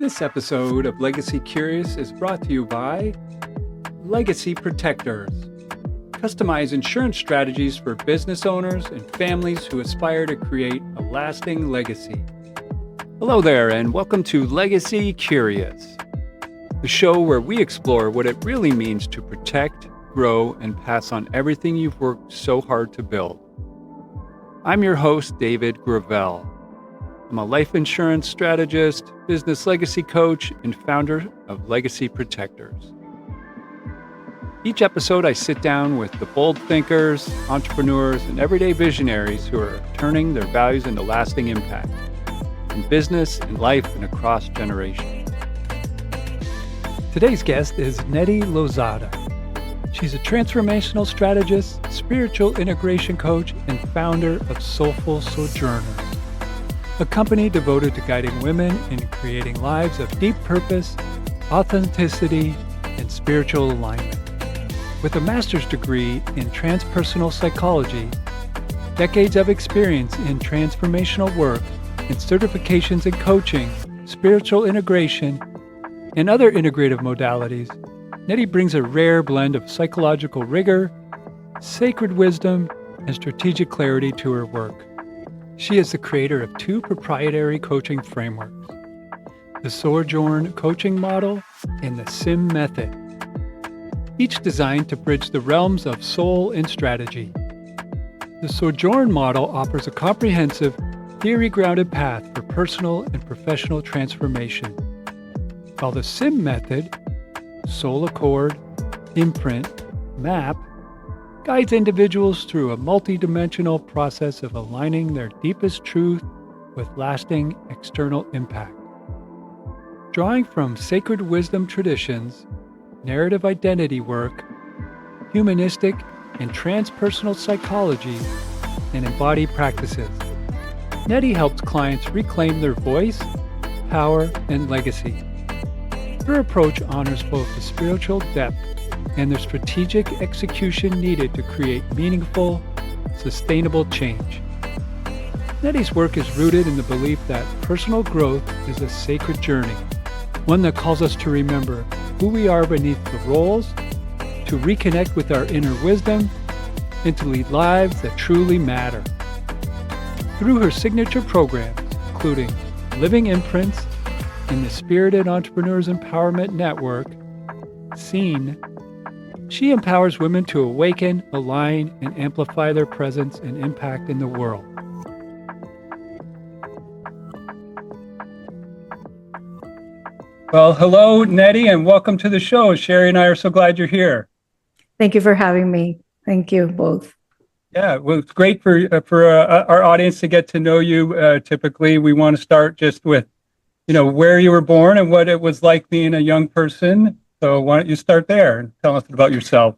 This episode of Legacy Curious is brought to you by Legacy Protectors. Customize insurance strategies for business owners and families who aspire to create a lasting legacy. Hello there, and welcome to Legacy Curious, the show where we explore what it really means to protect, grow, and pass on everything you've worked so hard to build. I'm your host, David Gravelle. I'm a life insurance strategist, business legacy coach, and founder of Legacy Protectors. Each episode, I sit down with the bold thinkers, entrepreneurs, and everyday visionaries who are turning their values into lasting impact in business, in life, and across generations. Today's guest is Neidy Lozada. She's a transformational strategist, spiritual integration coach, and founder of Soulful Sojourners, a company devoted to guiding women in creating lives of deep purpose, authenticity, and spiritual alignment. With a master's degree in transpersonal psychology, decades of experience in transformational work, and certifications in coaching, spiritual integration, and other integrative modalities, Neidy brings a rare blend of psychological rigor, sacred wisdom, and strategic clarity to her work. She is the creator of two proprietary coaching frameworks, the SOJOURN Coaching Model and the SIM Method, each designed to bridge the realms of soul and strategy. The SOJOURN Model offers a comprehensive, theory-grounded path for personal and professional transformation, while the SIM Method, Soul Accord, Imprint, Map, guides individuals through a multidimensional process of aligning their deepest truth with lasting external impact. Drawing from sacred wisdom traditions, narrative identity work, humanistic and transpersonal psychology, and embodied practices, Neidy helps clients reclaim their voice, power, and legacy. Her approach honors both the spiritual depth and the strategic execution needed to create meaningful, sustainable change. Neidy's work is rooted in the belief that personal growth is a sacred journey, one that calls us to remember who we are beneath the roles, to reconnect with our inner wisdom, and to lead lives that truly matter. Through her signature programs, including Living Imprints and the Spirited Entrepreneurs Empowerment Network, SEEN, she empowers women to awaken, align, and amplify their presence and impact in the world. Well, hello, Neidy, and welcome to the show. Cheri and I are so glad you're here. Thank you for having me. Thank you both. Yeah, well, it's great for our audience to get to know you. Typically, we want to start just with, where you were born and what it was like being a young person. So why don't you start there and tell us about yourself?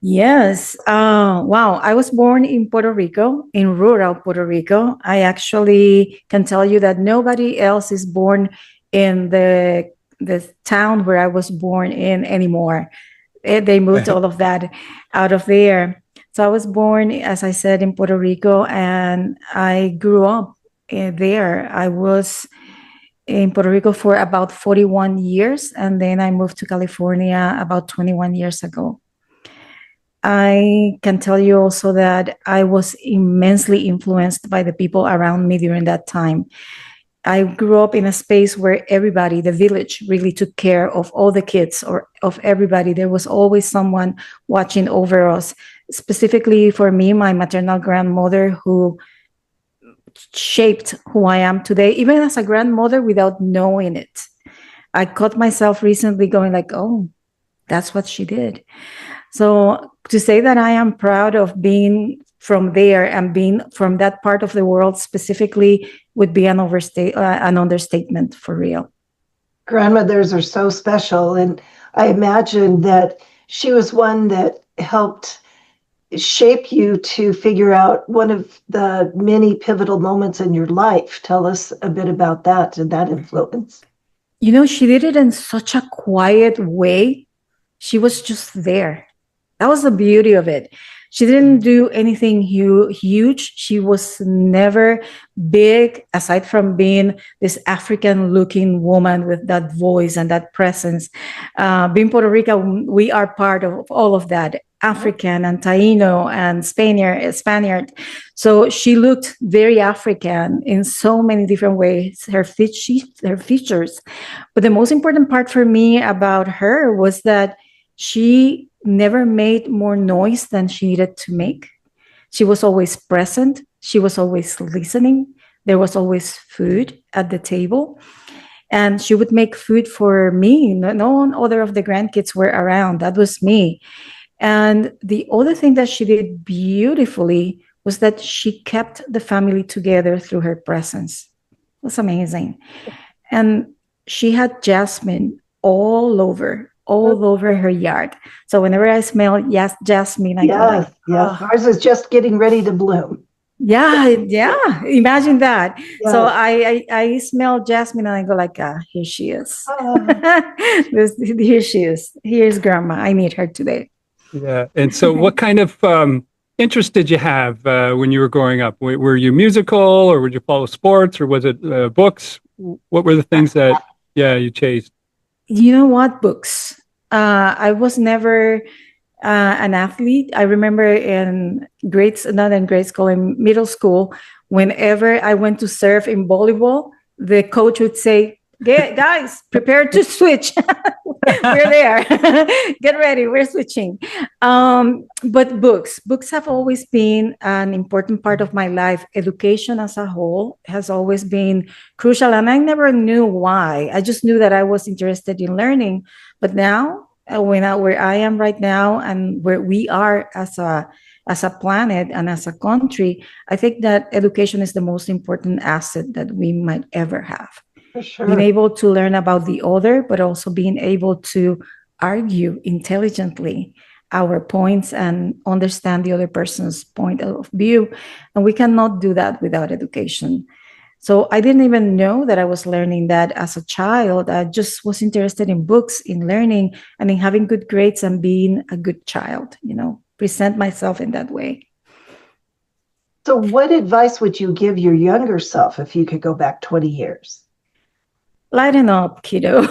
Yes. Wow. I was born in Puerto Rico, in rural Puerto Rico. I actually can tell you that nobody else is born in the town where I was born in anymore. They moved all of that out of there. So I was born, as I said, in Puerto Rico, and I grew up there. I was in Puerto Rico for about 41 years, and then I moved to California about 21 years ago. I can tell you also that I was immensely influenced by the people around me during that time. I grew up in a space where everybody, the village, really took care of all the kids or of everybody. There was always someone watching over us. Specifically for me, my maternal grandmother, who shaped who I am today, even as a grandmother without knowing it. I caught myself recently going like, oh, that's what she did. So to say that I am proud of being from there and being from that part of the world specifically would be an understatement for real. Grandmothers are so special. And I imagine that she was one that helped shape you to figure out one of the many pivotal moments in your life. Tell us a bit about that and that influence. She did it in such a quiet way. She was just there. That was the beauty of it. She didn't do anything huge. She was never big, aside from being this African-looking woman with that voice and that presence. Being Puerto Rican, we are part of all of that, African and Taino and Spaniard. So she looked very African in so many different ways, her features. But the most important part for me about her was that she never made more noise than she needed to make. She was always present. She was always listening. There was always food at the table. And she would make food for me. No other of the grandkids were around. That was me. And the other thing that she did beautifully was that she kept the family together through her presence. It was amazing. And she had jasmine all over her yard. So whenever I smell jasmine, I go like, yeah. Ours is just getting ready to bloom. Yeah. Imagine that. Yes. So I smell jasmine and I go like, here she is. Here she is. Here's grandma. I need her today. Yeah. And so what kind of interest did you have when you were growing up? Were you musical, or would you follow sports, or was it books? What were the things that, you chased? You know what? Books. I was never an athlete. I remember not in grade school, in middle school, whenever I went to serve in volleyball, the coach would say, guys, prepare to switch. We're there. Get ready. We're switching. But books have always been an important part of my life. Education as a whole has always been crucial. And I never knew why. I just knew that I was interested in learning. But now, where I am right now and where we are as a planet and as a country, I think that education is the most important asset that we might ever have. For sure. Being able to learn about the other, but also being able to argue intelligently our points and understand the other person's point of view. And we cannot do that without education. So I didn't even know that I was learning that as a child. I just was interested in books, in learning, and in having good grades and being a good child, present myself in that way. So what advice would you give your younger self if you could go back 20 years? Lighten up, kiddo.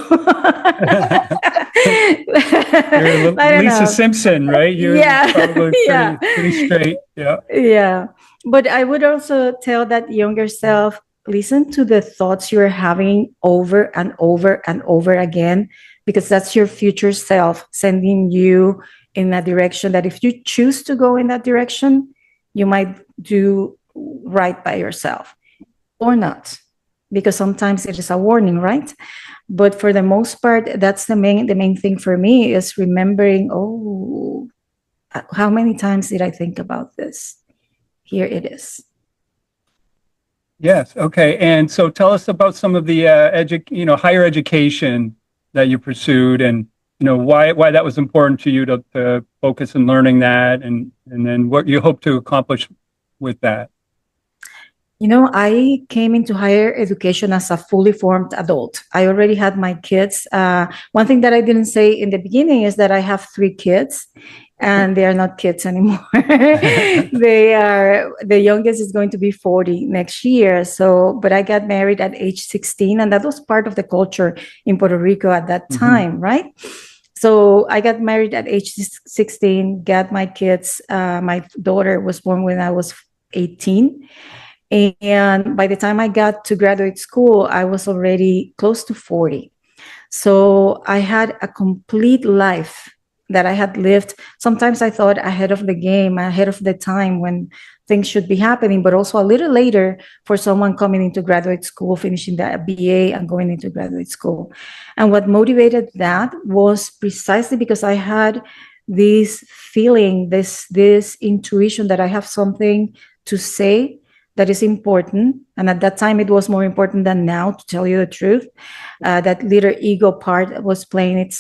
You're Lisa Simpson, right? You're probably pretty straight. Yeah. Yeah. But I would also tell that younger self, listen to the thoughts you're having over and over and over again, because that's your future self sending you in a direction that if you choose to go in that direction, you might do right by yourself or not. Because sometimes it is a warning, right? But for the most part, that's the main thing for me is remembering, how many times did I think about this? Here it is. Yes. Okay. And so tell us about some of the higher education that you pursued, and why that was important to you to focus on learning that, and then what you hope to accomplish with that. I came into higher education as a fully formed adult. I already had my kids. One thing that I didn't say in the beginning is that I have 3 kids, and they are not kids anymore. The youngest is going to be 40 next year. But I got married at age 16, and that was part of the culture in Puerto Rico at that time, right? So I got married at age 16, got my kids. My daughter was born when I was 18. And by the time I got to graduate school, I was already close to 40. So I had a complete life that I had lived. Sometimes I thought ahead of the game, ahead of the time when things should be happening, but also a little later for someone coming into graduate school, finishing the BA and going into graduate school. And what motivated that was precisely because I had this feeling, this intuition that I have something to say that is important. And at that time, it was more important than now, to tell you the truth. That little ego part was playing its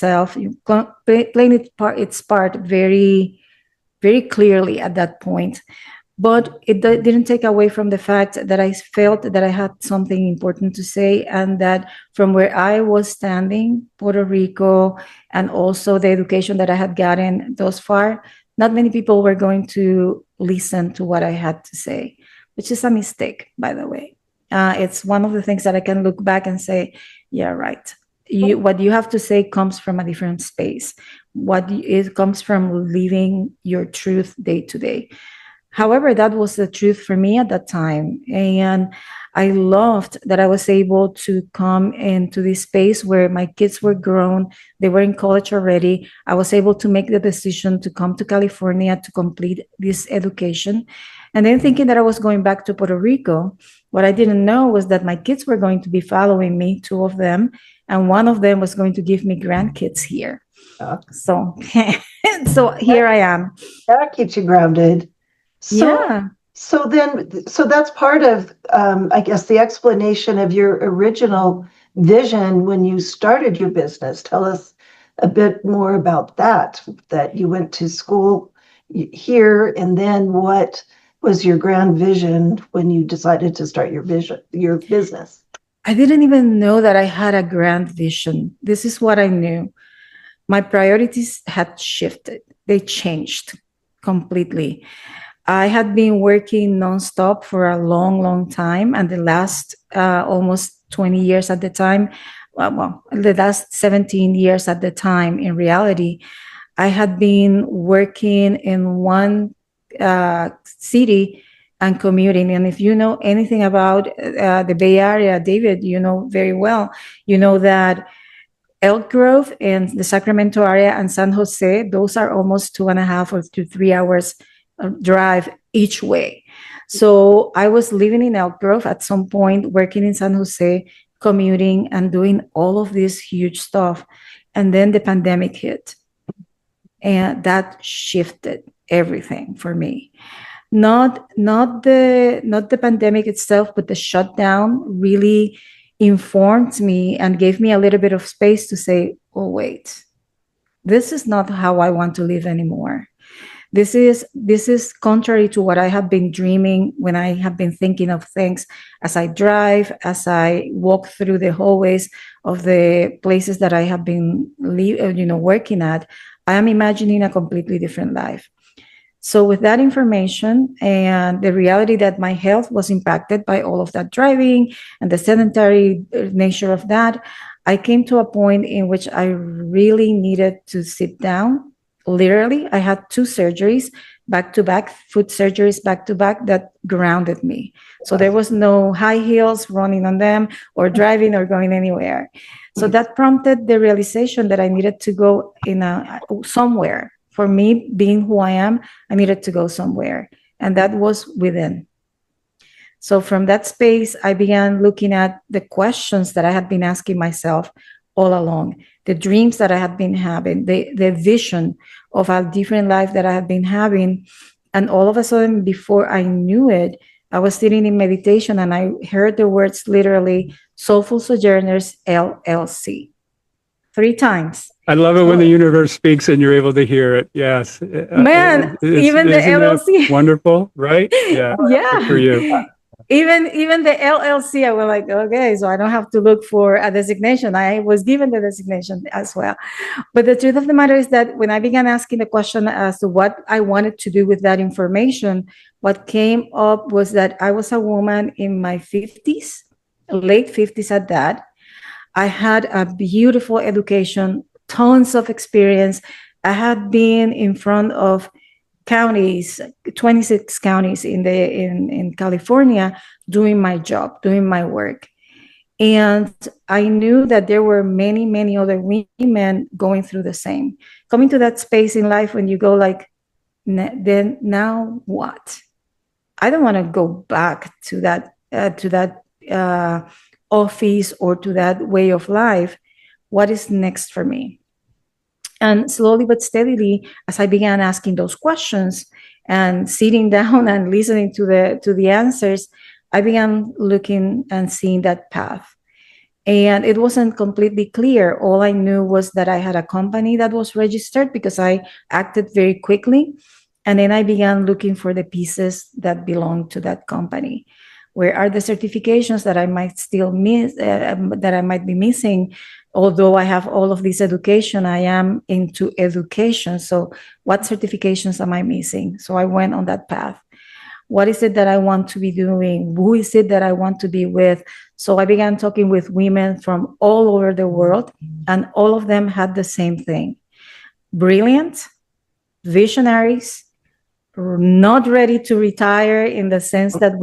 part very, very clearly at that point. But it didn't take away from the fact that I felt that I had something important to say, and that from where I was standing, Puerto Rico, and also the education that I had gotten thus far, not many people were going to listen to what I had to say, which is a mistake, by the way. It's one of the things that I can look back and say, yeah, right. What you have to say comes from a different space. It comes from living your truth day to day. However, that was the truth for me at that time. And I loved that I was able to come into this space where my kids were grown. They were in college already. I was able to make the decision to come to California to complete this education. And then thinking that I was going back to Puerto Rico, what I didn't know was that my kids were going to be following me, two of them, and one of them was going to give me grandkids here. So, so here I am. That keeps you grounded. Yeah. So that's part of, I guess, the explanation of your original vision when you started your business. Tell us a bit more about that you went to school here, and then what was your grand vision when you decided to start your business? I didn't even know that I had a grand vision. This is what I knew. My priorities had shifted. They changed completely. I had been working nonstop for a long, long time. And the last almost 20 years at the time, the last 17 years at the time, in reality, I had been working in one city and commuting. And if you know anything about the Bay Area, David, you know very well, you know that Elk Grove and the Sacramento area and San Jose, those are almost 2.5 to 3 hours drive each way. So I was living in Elk Grove at some point, working in San Jose, commuting and doing all of this huge stuff. And then the pandemic hit. And that shifted everything for me. Not the pandemic itself, but the shutdown really informed me and gave me a little bit of space to say, oh, wait, this is not how I want to live anymore. This is contrary to what I have been dreaming when I have been thinking of things as I drive, as I walk through the hallways of the places that I have been working at. I am imagining a completely different life. So with that information and the reality that my health was impacted by all of that driving and the sedentary nature of that, I came to a point in which I really needed to sit down. Literally, I had 2 surgeries back-to-back, foot surgeries back-to-back that grounded me. So there was no high heels running on them or driving or going anywhere. So that prompted the realization that I needed to go somewhere. For me, being who I am, I needed to go somewhere. And that was within. So from that space, I began looking at the questions that I had been asking myself all along, the dreams that I had been having, the vision of a different life that I had been having. And all of a sudden, before I knew it, I was sitting in meditation and I heard the words literally, Soulful Sojourners, LLC. 3 times. I love it when the universe speaks and you're able to hear it. Yes. Man, even the LLC. Wonderful, right? Yeah. Yeah. Good for you. Even the LLC, I was like, okay, so I don't have to look for a designation. I was given the designation as well. But the truth of the matter is that when I began asking the question as to what I wanted to do with that information, what came up was that I was a woman in my 50s, late 50s at that. I had a beautiful education, tons of experience. I had been in front of counties, 26 counties in California, doing my job, doing my work. And I knew that there were many, many other women going through the same. Coming to that space in life when you go like, then now what? I don't want to go back to that office or to that way of life. What is next for me? And slowly but steadily, as I began asking those questions and sitting down and listening to the answers, I began looking and seeing that path. And it wasn't completely clear. All I knew was that I had a company that was registered because I acted very quickly. And then I began looking for the pieces that belonged to that company. Where are the certifications that I might still miss, that I might be missing? although I have all of this education, I am into education. So what certifications am I missing? So I went on that path. What is it that I want to be doing? Who is it that I want to be with? So I began talking with women from all over the world, and all of them had the same thing. Brilliant, visionaries, not ready to retire in the sense that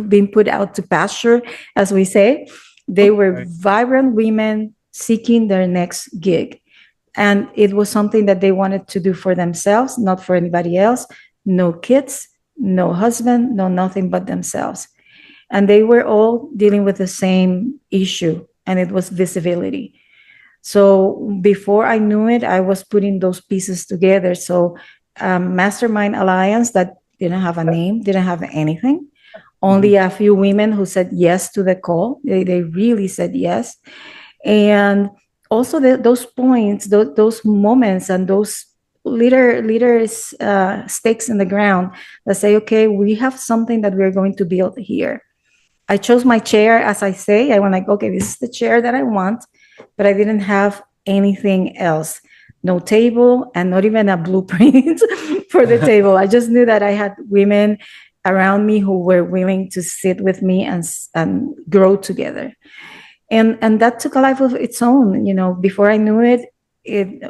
being put out to pasture, as we say. They were vibrant women seeking their next gig. And it was something that they wanted to do for themselves, not for anybody else. No kids, no husband, no nothing but themselves. And they were all dealing with the same issue, and it was visibility. So before I knew it, I was putting those pieces together. So Mastermind Alliance, that didn't have a name, didn't have anything. Only a few women who said yes to the call. They really said yes. And also those points, those moments, and those little stakes in the ground that say, okay, we have something that we're going to build here. I chose my chair, as I say. I went like, okay, this is the chair that I want, but I didn't have anything else. No table, and not even a blueprint for the table. I just knew that I had women around me who were willing to sit with me and grow together. And that took a life of its own. Before I knew it,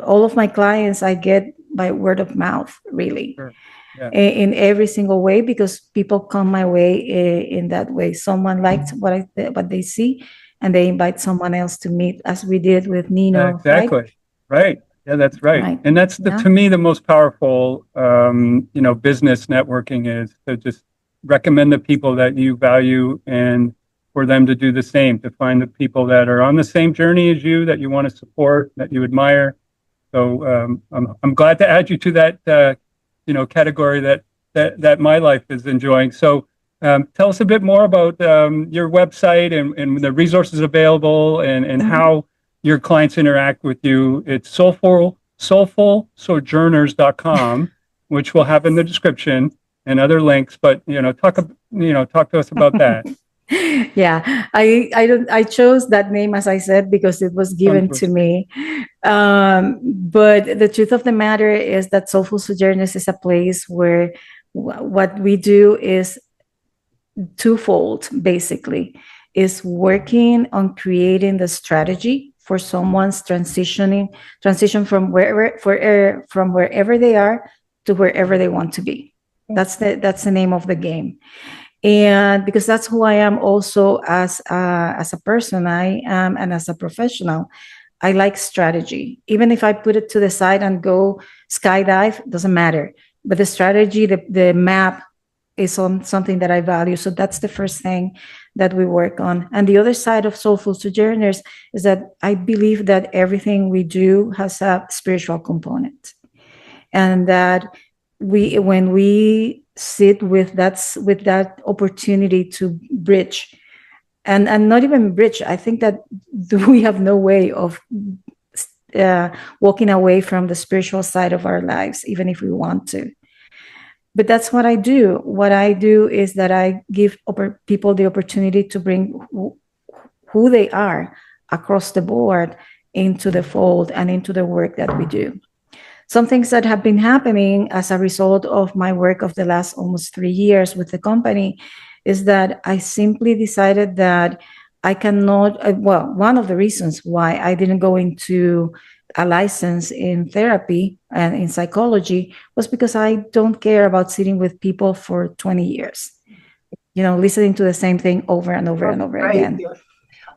all of my clients I get by word of mouth, really. Sure. Yeah. In every single way, because people come my way in that way. Someone liked what they see, and they invite someone else to meet, as we did with Nino. Exactly. Right. Yeah, that's right. And that's to me, the most powerful, business networking is to just recommend the people that you value, and for them to do the same, to find the people that are on the same journey as you, that you want to support, that you admire. So I'm glad to add you to that, category that my life is enjoying. So tell us a bit more about your website and the resources available, and how your clients interact with you. It's soulfulsojourners.com, which we'll have in the description, and other links. But talk to us about that. Yeah, I chose that name, as I said, because it was given to me. But the truth of the matter is that Soulful Sojourners is a place where what we do is twofold, basically, is working on creating the strategy for someone's transition from wherever they are to wherever they want to be. That's the name of the game. And because that's who I am also as a person, I am, and as a professional, I like strategy. Even if I put it to the side and go skydive, doesn't matter. But the strategy, the map, is on something that I value. So that's the first thing that we work on. And the other side of Soulful Sojourners is that I believe that everything we do has a spiritual component, and that when we sit with that opportunity to bridge, and not even bridge, I think that we have no way of walking away from the spiritual side of our lives, even if we want to. But that's what I do. What I do is that I give people the opportunity to bring who they are across the board into the fold and into the work that we do. Some things that have been happening as a result of my work of the last almost 3 years with the company is that I simply decided that I cannot, one of the reasons why I didn't go into a license in therapy and in psychology was because I don't care about sitting with people for 20 years, listening to the same thing over and over and over again.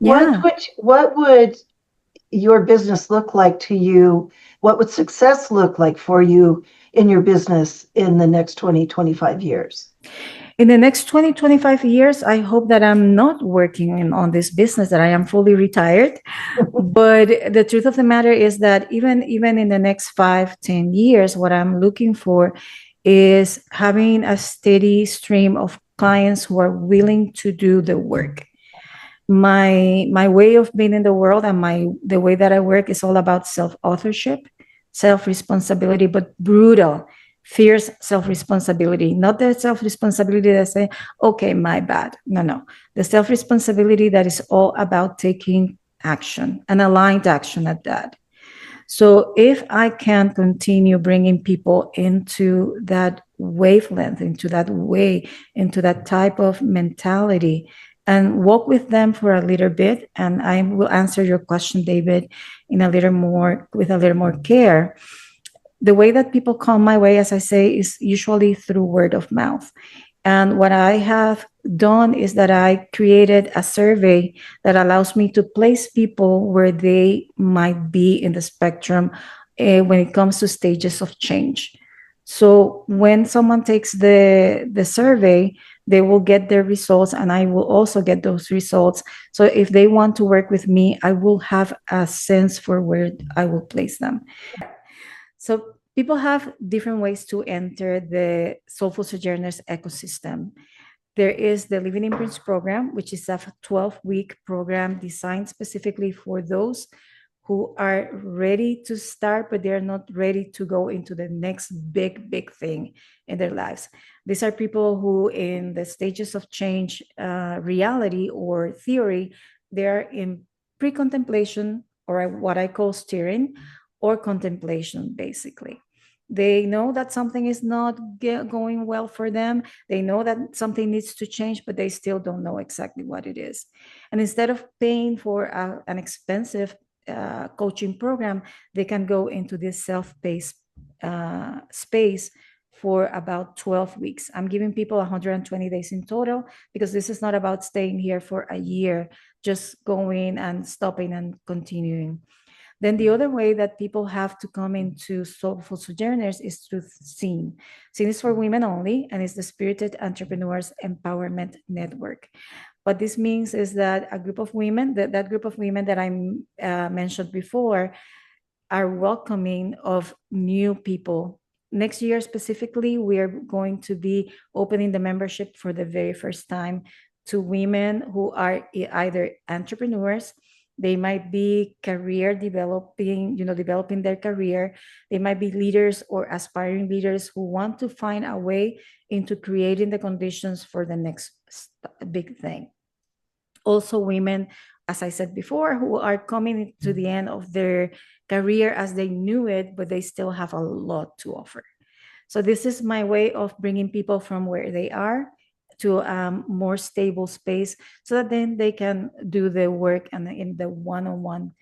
Yeah. What would your business look like to you? What would success look like for you in your business in the next 20, 25 years? In the next 20, 25 years, I hope that I'm not working on this business, that I am fully retired. But the truth of the matter is that even in the next 5, 10 years, what I'm looking for is having a steady stream of clients who are willing to do the work. My way of being in the world and the way that I work is all about self-authorship, self-responsibility, but brutal, fierce self-responsibility. Not the self-responsibility that say, okay, my bad. No. The self-responsibility that is all about taking action, an aligned action at that. So if I can continue bringing people into that wavelength, into that way, into that type of mentality, and walk with them for a little bit, and I will answer your question, David, in a little more, with a little more care. The way that people come my way, as I say, is usually through word of mouth. And what I have done is that I created a survey that allows me to place people where they might be in the spectrum when it comes to stages of change. So when someone takes the survey, they will get their results, and I will also get those results. So if they want to work with me, I will have a sense for where I will place them. So people have different ways to enter the Soulful Sojourners ecosystem. There is the Living Imprints program, which is a 12-week program designed specifically for those who are ready to start, but they're not ready to go into the next big thing in their lives. These are people who, in the stages of change, reality or theory, they're in pre-contemplation, or what I call steering, or contemplation, basically. They know that something is not going well for them. They know that something needs to change, but they still don't know exactly what it is. And instead of paying for an expensive coaching program, they can go into this self-paced space for about 12 weeks. I'm giving people 120 days in total, because this is not about staying here for a year, just going and stopping and continuing. Then the other way that people have to come into Soulful Sojourners is through SEEN. SEEN is for women only, and it's the Spirited Entrepreneurs Empowerment Network. What this means is that a group of women, that group of women that I mentioned before, are welcoming of new people. Next year specifically, we are going to be opening the membership for the very first time to women who are either entrepreneurs. They might be developing their career. They might be leaders or aspiring leaders who want to find a way into creating the conditions for the next big thing. Also women, as I said before, who are coming to the end of their career as they knew it, but they still have a lot to offer. So this is my way of bringing people from where they are to a more stable space, so that then they can do the work and in the one-on-one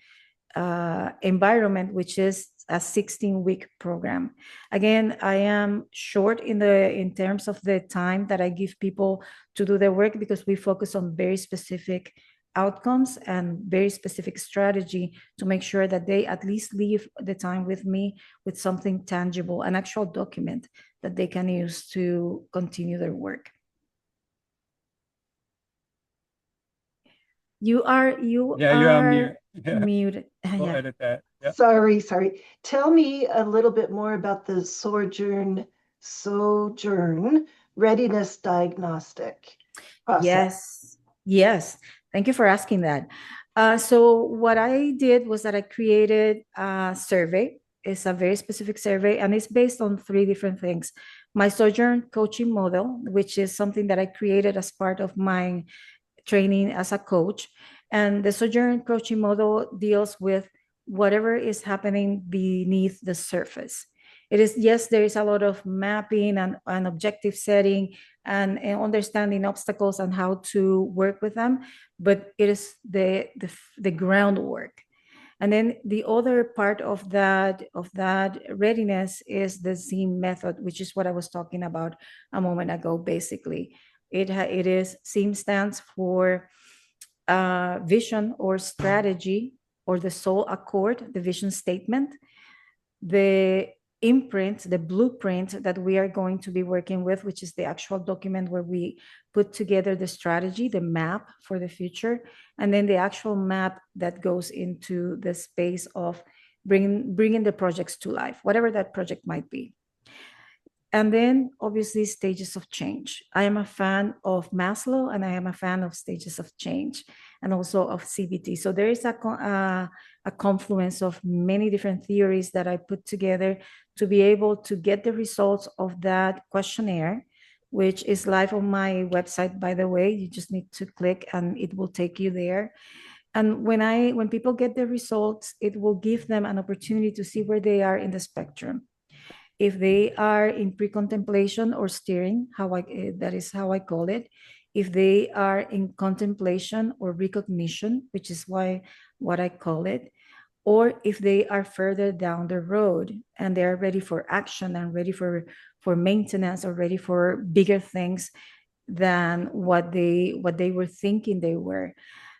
environment, which is a 16-week program. Again, I am short in terms of the time that I give people to do their work, because we focus on very specific outcomes and very specific strategy to make sure that they at least leave the time with me with something tangible, an actual document that they can use to continue their work. You are You're on mute. Yeah. muted. We'll Yeah. edit that. Yep. Sorry. Tell me a little bit more about the Sojourn readiness diagnostic process. Yes. Thank you for asking that. So what I did was that I created a survey. It's a very specific survey, and it's based on 3 different things. My SOJOURN Coaching Model, which is something that I created as part of my training as a coach. And the SOJOURN Coaching Model deals with whatever is happening beneath the surface. It is, yes, there is a lot of mapping and objective setting and understanding obstacles and how to work with them, but it is the groundwork. And then the other part of that readiness is the SEEM method, which is what I was talking about a moment ago. Basically, it is SEEM stands for vision or strategy, or the soul accord, the vision statement, the imprint, the blueprint that we are going to be working with, which is the actual document where we put together the strategy, the map for the future, and then the actual map that goes into the space of bringing the projects to life, whatever that project might be. And then obviously stages of change. I am a fan of Maslow, and I am a fan of stages of change, and also of CBT. So there is a confluence of many different theories that I put together to be able to get the results of that questionnaire, which is live on my website, by the way. You just need to click and it will take you there. And when people get the results, it will give them an opportunity to see where they are in the spectrum. If they are in pre-contemplation or steering, that is how I call it. If they are in contemplation or recognition, which is what I call it, or if they are further down the road and they're ready for action and ready for maintenance or ready for bigger things than what they were thinking they were.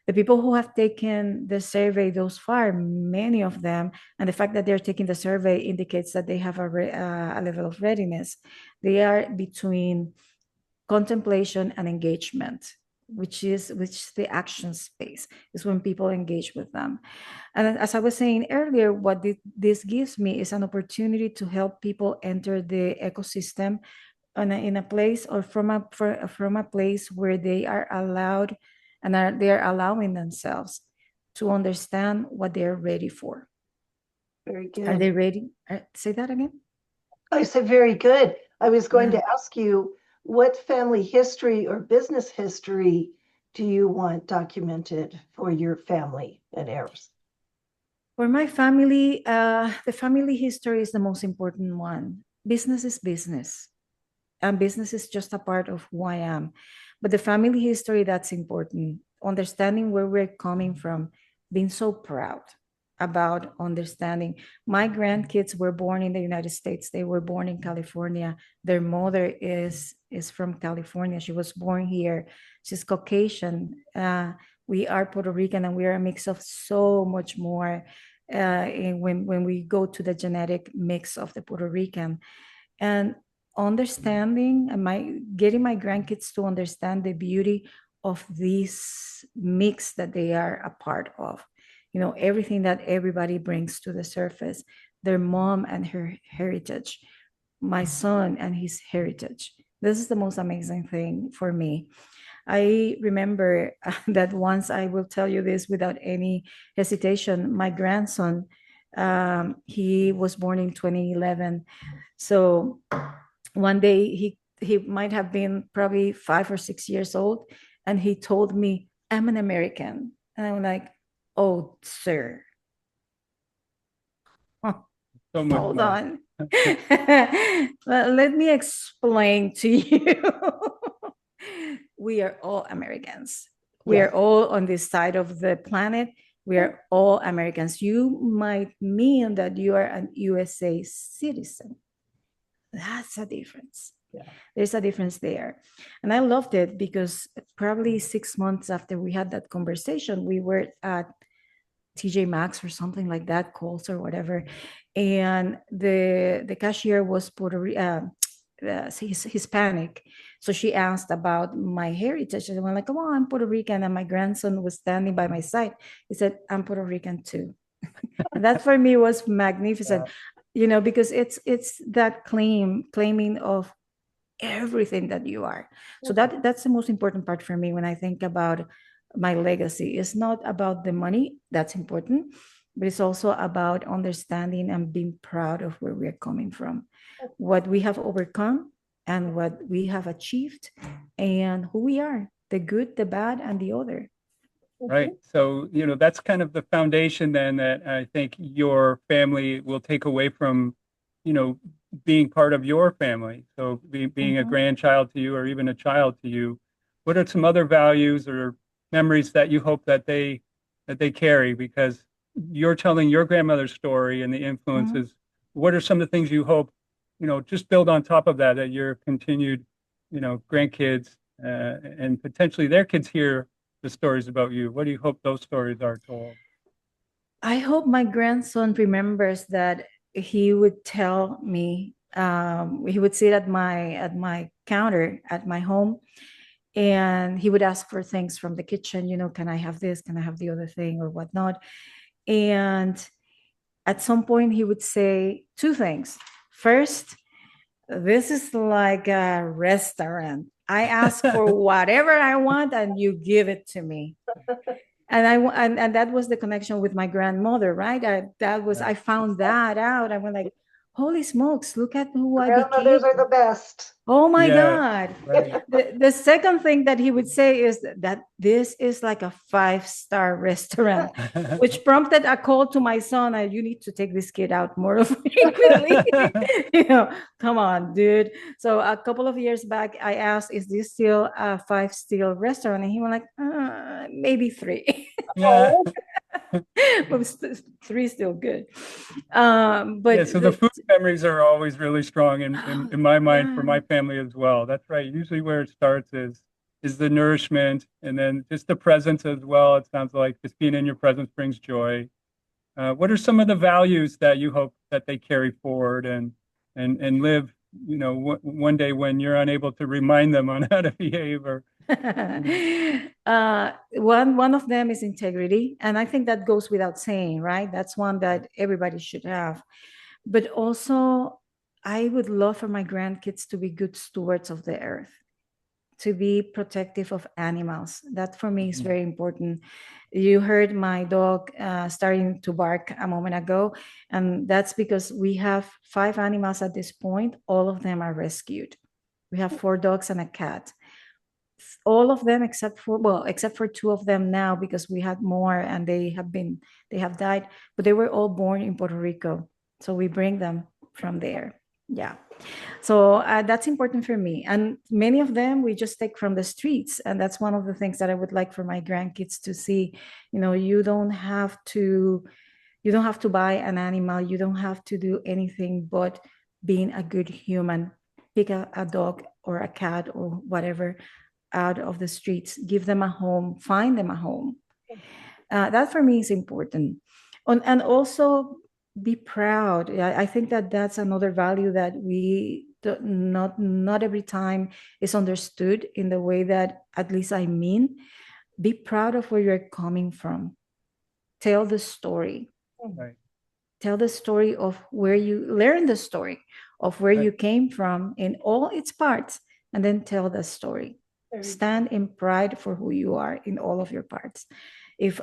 The people who have taken the survey thus far, many of them, and the fact that they're taking the survey indicates that they have a level of readiness. They are between contemplation and engagement, which is the action space, is when people engage with them. And as I was saying earlier, what this gives me is an opportunity to help people enter the ecosystem in a place, or from a place where they are allowed and they are allowing themselves to understand what they're ready for. Very good. Are they ready? Say that again. I said very good. I was going to ask you, what family history or business history do you want documented for your family and heirs? For my family, the family history is the most important one. Business is business, and business is just a part of who I am. But the family history, that's important. Understanding where we're coming from, being so proud about understanding. My grandkids were born in the United States. They were born in California. Their mother is from California. She was born here. She's Caucasian. We are Puerto Rican, and we are a mix of so much more when we go to the genetic mix of the Puerto Rican. And understanding and getting my grandkids to understand the beauty of this mix that they are a part of. Everything that everybody brings to the surface, their mom and her heritage, my son and his heritage. This is the most amazing thing for me. I remember that once, I will tell you this without any hesitation, my grandson, he was born in 2011. So one day he might have been probably 5 or 6 years old, and he told me, "I'm an American." And I'm like, "Oh, sir." So much Hold more. on. Well, let me explain to you. We are all Americans. We Yes. are all on this side of the planet. We are all Americans. You might mean that you are an USA citizen. That's a difference. Yeah. There's a difference there. And I loved it because probably 6 months after we had that conversation, we were at TJ Maxx or something like that, Kohl's or whatever. And the cashier was Hispanic. So she asked about my heritage. And I'm like, "Oh, I'm Puerto Rican." And my grandson was standing by my side. He said, "I'm Puerto Rican too." And that for me was magnificent, because it's that claiming of everything that you are. So that's the most important part for me when I think about my legacy. It's not about the money, that's important, but it's also about understanding and being proud of where we're coming from, what we have overcome and what we have achieved, and who we are, the good, the bad, and the other. Right. So, that's kind of the foundation then that I think your family will take away from, being part of your family. So being a grandchild to you, or even a child to you, what are some other values or memories that you hope that they carry? Because you're telling your grandmother's story and the influences. What are some of the things you hope, just build on top of that your continued, grandkids and potentially their kids hear the stories about you? What do you hope those stories are told? I hope my grandson remembers that he would tell me, he would sit at my counter at my home, and he would ask for things from the kitchen, "Can I have this? Can I have the other thing?" or whatnot. And at some point he would say two things. First, "This is like a restaurant. I ask for whatever I want and you give it to me." And that was the connection with my grandmother, right? I found that out. I went like, holy smokes, look at who I Grandmothers became. are the best. Oh my Yeah, God. right. The second thing that he would say is that this is like a 5-star restaurant, which prompted a call to my son. You need to take this kid out more frequently. Come on, dude. So a couple of years back, I asked, is this still a 5-star restaurant? And he was like, maybe 3. Yeah. But 3 still good. Yeah, But so the food memories are always really strong in my mind for yeah. my family as well. That's right. Usually where it starts is the nourishment, and then just the presence as well. It sounds like just being in your presence brings joy. What are some of the values that you hope that they carry forward and live, one day when you're unable to remind them on how to behave or One of them is integrity, and I think that goes without saying, right? That's one that everybody should have. But also, I would love for my grandkids to be good stewards of the earth, to be protective of animals. That for me is very important. You heard my dog starting to bark a moment ago, and that's because we have 5 animals at this point. All of them are rescued. We have 4 dogs and a cat. All of them except for 2 of them now, because we had more and they have died, but they were all born in Puerto Rico, so we bring them from there. Yeah, so that's important for me, and many of them we just take from the streets, and that's one of the things that I would like for my grandkids to see. You don't have to buy an animal, you don't have to do anything but being a good human. Pick a dog or a cat or whatever out of the streets, give them a home, find them a home. That for me is important. And also be proud. I think that that's another value that we not every time is understood in the way that at least I mean. Be proud of where you're coming from. Tell the story. right. Tell the story of where you learn the story of where you came from in all its parts, and then tell the story. Stand in pride for who you are in all of your parts. If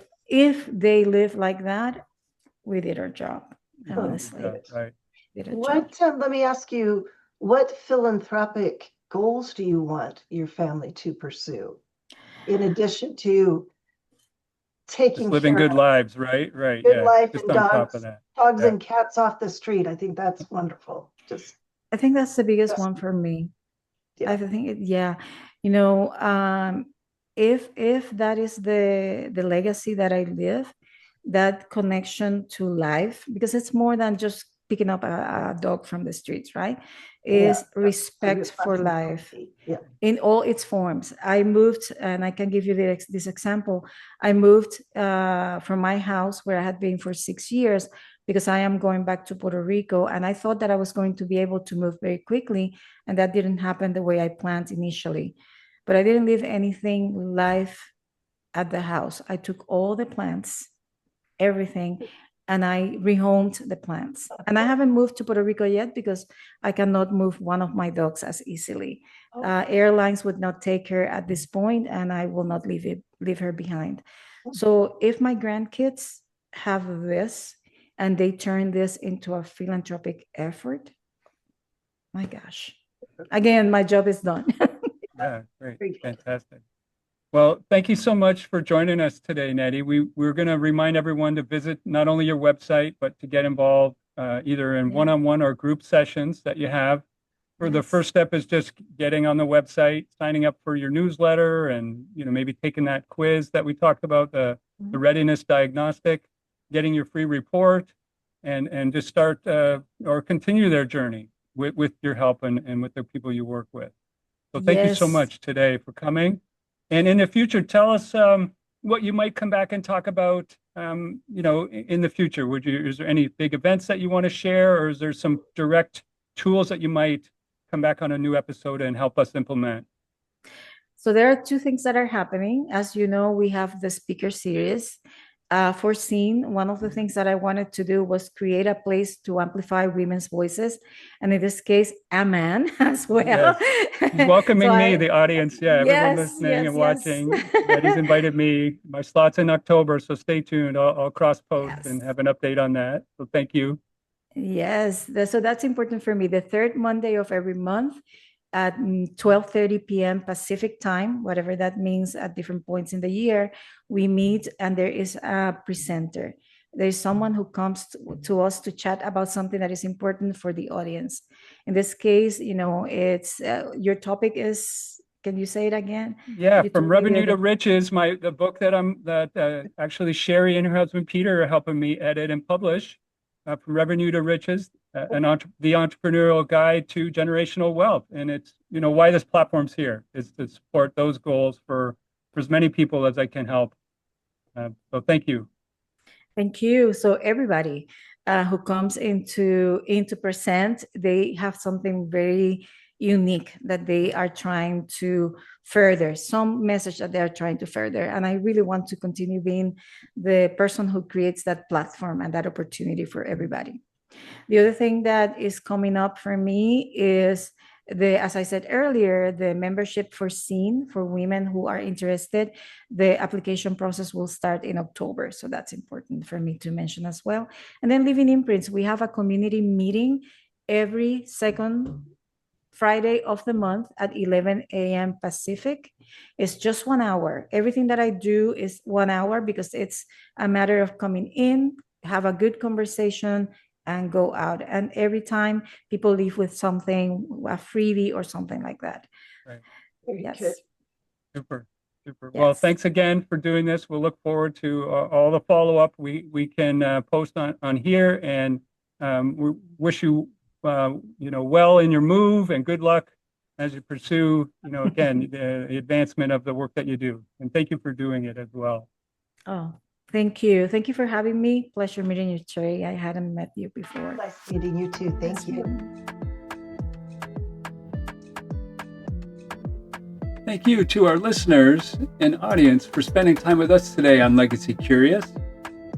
they live like that, we did our job. Honestly, Right. did a job. Let me ask you, what philanthropic goals do you want your family to pursue in addition to taking Just living care good of lives, right? Right. good Yeah. life Just and on top of that. dogs Yeah. and cats off the street? I think that's wonderful. Just I think that's the biggest Yes. one for me. Yeah. I think if that is the legacy that I live, that connection to life, because it's more than just picking up a dog from the streets, right? Is respect for life Yeah. in all its forms. I moved, and I can give you this example. I moved from my house where I had been for 6 years, because I am going back to Puerto Rico, and I thought that I was going to be able to move very quickly, and that didn't happen the way I planned initially. But I didn't leave anything live at the house. I took all the plants, everything, and I rehomed the plants. And I haven't moved to Puerto Rico yet because I cannot move one of my dogs as easily. Airlines would not take her at this point, and I will not leave her behind. So if my grandkids have this and they turn this into a philanthropic effort, my gosh, again, my job is done. Yeah. Great. Fantastic. Well, thank you so much for joining us today, Neidy. We're going to remind everyone to visit not only your website, but to get involved either in one-on-one or group sessions that you have. The first step is just getting on the website, signing up for your newsletter, and maybe taking that quiz that we talked about, the readiness diagnostic, getting your free report, and just start or continue their journey with your help and with the people you work with. So thank you so much today for coming. And in the future, tell us what you might come back and talk about, in the future. Is there any big events that you want to share, or is there some direct tools that you might come back on a new episode and help us implement? So there are 2 things that are happening. As you know, we have the speaker series. Foreseen, one of the things that I wanted to do was create a place to amplify women's voices, and in this case, a man as well. Yes. He's welcoming me, the audience. Yeah, everyone listening and watching. He's invited me. My slot's in October, so stay tuned. I'll cross post and have an update on that. So thank you. Yes, so that's important for me. The third Monday of every month at 12:30 p.m. Pacific time, whatever that means at different points in the year, we meet and there is a presenter. There is someone who comes to us to chat about something that is important for the audience. In this case, it's your topic is, can you say it again? Yeah, You from told me the revenue to other- riches, the book that actually Cheri and her husband Peter are helping me edit and publish. From revenue to riches, the entrepreneurial guide to generational wealth, and it's why this platform's here is to support those goals for as many people as I can help. So thank you. Thank you. So everybody who comes into Percent, they have something very unique that they are trying to further, some message that they are trying to further. And I really want to continue being the person who creates that platform and that opportunity for everybody. The other thing that is coming up for me is as I said earlier, the membership for SEEN for women who are interested. The application process will start in October. So that's important for me to mention as well. And then Living Imprints, we have a community meeting every second Friday of the month at 11 a.m. Pacific. It's just 1 hour. Everything that I do is 1 hour because it's a matter of coming in, have a good conversation, and go out. And every time people leave with something, a freebie or something like that. Right. Yes. Good. Super. Yes. Well, thanks again for doing this. We'll look forward to all the follow-up we can post on here, and we wish you well in your move, and good luck as you pursue again the advancement of the work that you do. And thank you for doing it as well. Oh, thank you. Thank you for having me. Pleasure meeting you, Cheri. I hadn't met you before. Nice meeting you too. Thank you. Thank you to our listeners and audience for spending time with us today on Legacy Curious.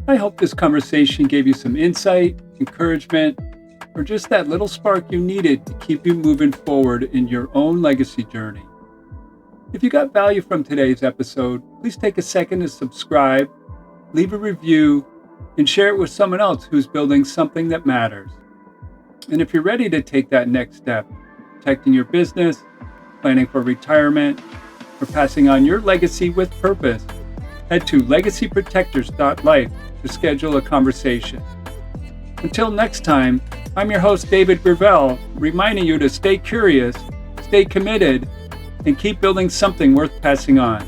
I hope this conversation gave you some insight, encouragement, or just that little spark you needed to keep you moving forward in your own legacy journey. If you got value from today's episode, please take a second to subscribe, leave a review, and share it with someone else who's building something that matters. And if you're ready to take that next step, protecting your business, planning for retirement, or passing on your legacy with purpose, head to legacyprotectors.life to schedule a conversation. Until next time, I'm your host, David Gravelle, reminding you to stay curious, stay committed, and keep building something worth passing on.